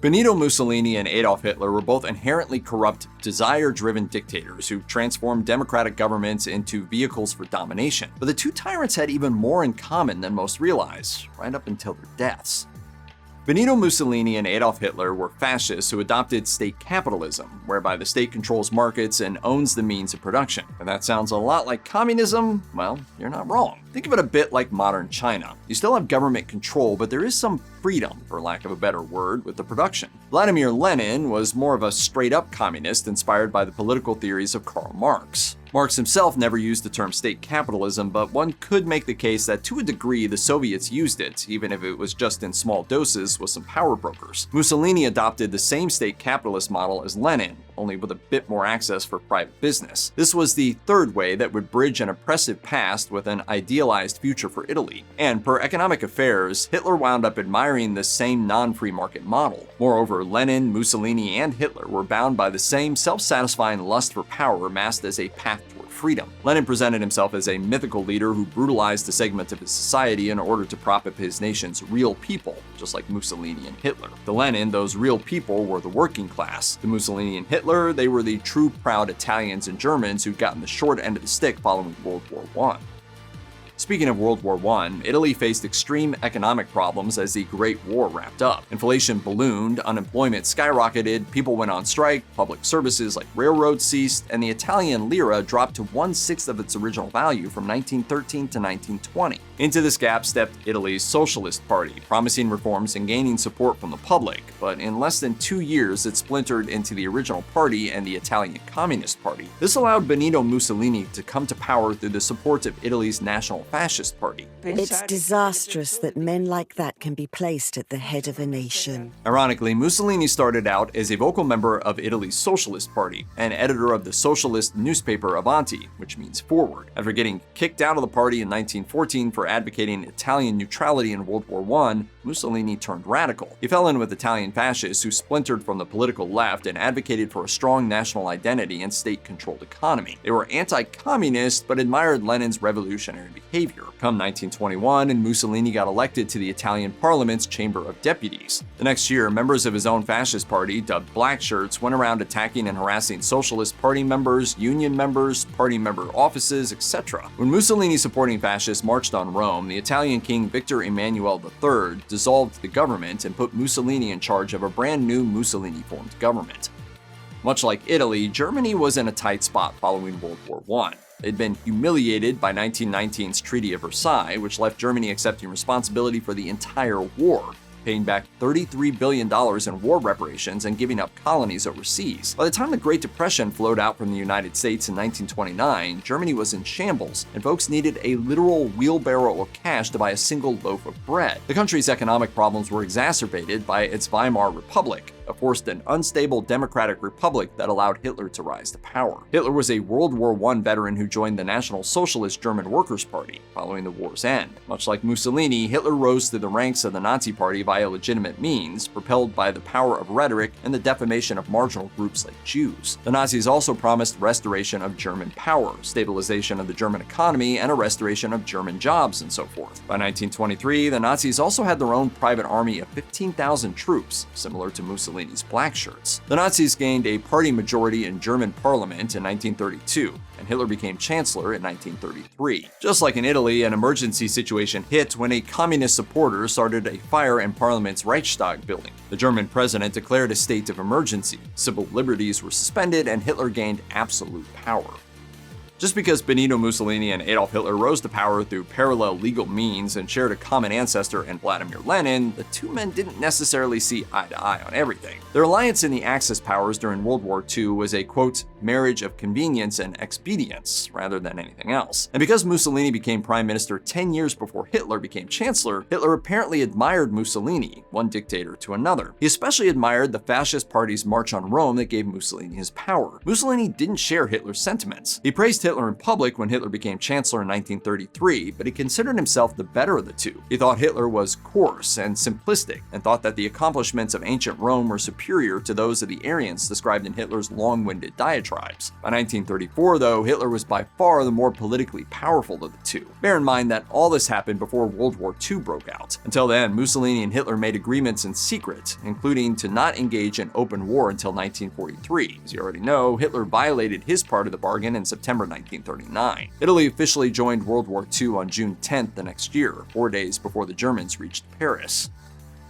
Benito Mussolini and Adolf Hitler were both inherently corrupt, desire-driven dictators who transformed democratic governments into vehicles for domination. But the two tyrants had even more in common than most realize, right up until their deaths. Benito Mussolini and Adolf Hitler were fascists who adopted state capitalism, whereby the state controls markets and owns the means of production. If that sounds a lot like communism, well, you're not wrong. Think of it a bit like modern China. You still have government control, but there is some freedom, for lack of a better word, with the production. Vladimir Lenin was more of a straight-up communist inspired by the political theories of Karl Marx. Marx himself never used the term state capitalism, but one could make the case that to a degree the Soviets used it, even if it was just in small doses with some power brokers. Mussolini adopted the same state capitalist model as Lenin, only with a bit more access for private business. This was the third way that would bridge an oppressive past with an idealized future for Italy. And per Economic Affairs, Hitler wound up admiring the same non-free market model. Moreover, Lenin, Mussolini, and Hitler were bound by the same self-satisfying lust for power masked as a path toward freedom. Lenin presented himself as a mythical leader who brutalized a segment of his society in order to prop up his nation's real people, just like Mussolini and Hitler. To Lenin, those real people were the working class. To Mussolini and Hitler, they were the true proud Italians and Germans who'd gotten the short end of the stick following World War I. Speaking of World War I, Italy faced extreme economic problems as the Great War wrapped up. Inflation ballooned, unemployment skyrocketed, people went on strike, public services like railroads ceased, and the Italian lira dropped to 1/6 of its original value from 1913 to 1920. Into this gap stepped Italy's Socialist Party, promising reforms and gaining support from the public, but in less than 2 years it splintered into the original party and the Italian Communist Party. This allowed Benito Mussolini to come to power through the support of Italy's National Fascist Party. It's disastrous that men like that can be placed at the head of a nation. Ironically, Mussolini started out as a vocal member of Italy's Socialist Party and editor of the socialist newspaper Avanti, which means forward. After getting kicked out of the party in 1914 for advocating Italian neutrality in World War I, Mussolini turned radical. He fell in with Italian fascists who splintered from the political left and advocated for a strong national identity and state-controlled economy. They were anti-communist but admired Lenin's revolutionary behavior. Come 1921, and Mussolini got elected to the Italian Parliament's Chamber of Deputies. The next year, members of his own fascist party, dubbed Black Shirts, went around attacking and harassing Socialist Party members, union members, party member offices, etc. When Mussolini's supporting fascists marched on Rome, the Italian King Victor Emmanuel III dissolved the government and put Mussolini in charge of a brand new Mussolini-formed government. Much like Italy, Germany was in a tight spot following World War I. They'd been humiliated by 1919's Treaty of Versailles, which left Germany accepting responsibility for the entire war, paying back $33 billion in war reparations and giving up colonies overseas. By the time the Great Depression flowed out from the United States in 1929, Germany was in shambles, and folks needed a literal wheelbarrow of cash to buy a single loaf of bread. The country's economic problems were exacerbated by its Weimar Republic, a forced and unstable democratic republic that allowed Hitler to rise to power. Hitler was a World War I veteran who joined the National Socialist German Workers' Party following the war's end. Much like Mussolini, Hitler rose through the ranks of the Nazi Party via legitimate means, propelled by the power of rhetoric and the defamation of marginal groups like Jews. The Nazis also promised restoration of German power, stabilization of the German economy, and a restoration of German jobs, and so forth. By 1923, the Nazis also had their own private army of 15,000 troops, similar to Mussolini's Black Shirts. The Nazis gained a party majority in German parliament in 1932, and Hitler became chancellor in 1933. Just like in Italy, an emergency situation hit when a communist supporter started a fire in Parliament's Reichstag building. The German president declared a state of emergency. Civil liberties were suspended, and Hitler gained absolute power. Just because Benito Mussolini and Adolf Hitler rose to power through parallel legal means and shared a common ancestor in Vladimir Lenin, the two men didn't necessarily see eye to eye on everything. Their alliance in the Axis powers during World War II was a, quote, marriage of convenience and expedience, rather than anything else. And because Mussolini became prime minister 10 years before Hitler became chancellor, Hitler apparently admired Mussolini, one dictator to another. He especially admired the fascist party's march on Rome that gave Mussolini his power. Mussolini didn't share Hitler's sentiments. He praised Hitler in public when Hitler became chancellor in 1933, but he considered himself the better of the two. He thought Hitler was coarse and simplistic, and thought that the accomplishments of ancient Rome were superior to those of the Aryans described in Hitler's long-winded diatribes. By 1934, though, Hitler was by far the more politically powerful of the two. Bear in mind that all this happened before World War II broke out. Until then, Mussolini and Hitler made agreements in secret, including to not engage in open war until 1943. As you already know, Hitler violated his part of the bargain in September 1939. Italy officially joined World War II on June 10th the next year, 4 days before the Germans reached Paris.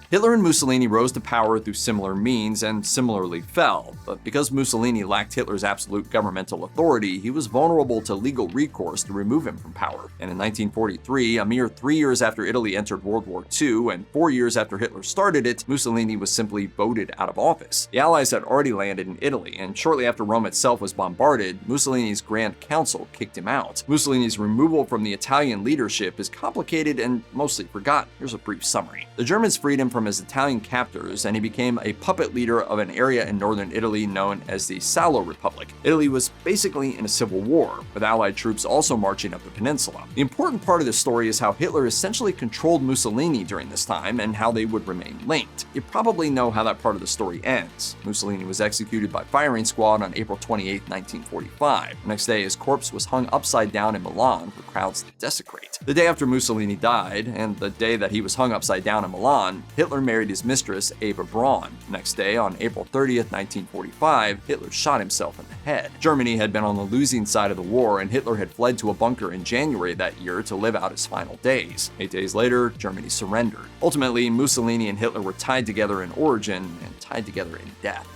Hitler and Mussolini rose to power through similar means and similarly fell, but because Mussolini lacked Hitler's absolute governmental authority, he was vulnerable to legal recourse to remove him from power. And in 1943, a mere 3 years after Italy entered World War II and 4 years after Hitler started it, Mussolini was simply voted out of office. The Allies had already landed in Italy, and shortly after Rome itself was bombarded, Mussolini's Grand Council kicked him out. Mussolini's removal from the Italian leadership is complicated and mostly forgotten. Here's a brief summary. The Germans freed him from his Italian captors, and he became a puppet leader of an area in northern Italy known as the Salo Republic. Italy was basically in a civil war, with Allied troops also marching up the peninsula. The important part of this story is how Hitler essentially controlled Mussolini during this time and how they would remain linked. You probably know how that part of the story ends. Mussolini was executed by firing squad on April 28, 1945. The next day, his corpse was hung upside down in Milan for crowds to desecrate. The day after Mussolini died, and the day that he was hung upside down in Milan, Hitler married his mistress, Eva Braun. The next day, on April 30th, 1945, Hitler shot himself in the head. Germany had been on the losing side of the war, and Hitler had fled to a bunker in January that year to live out his final days. 8 days later, Germany surrendered. Ultimately, Mussolini and Hitler were tied together in origin and tied together in death.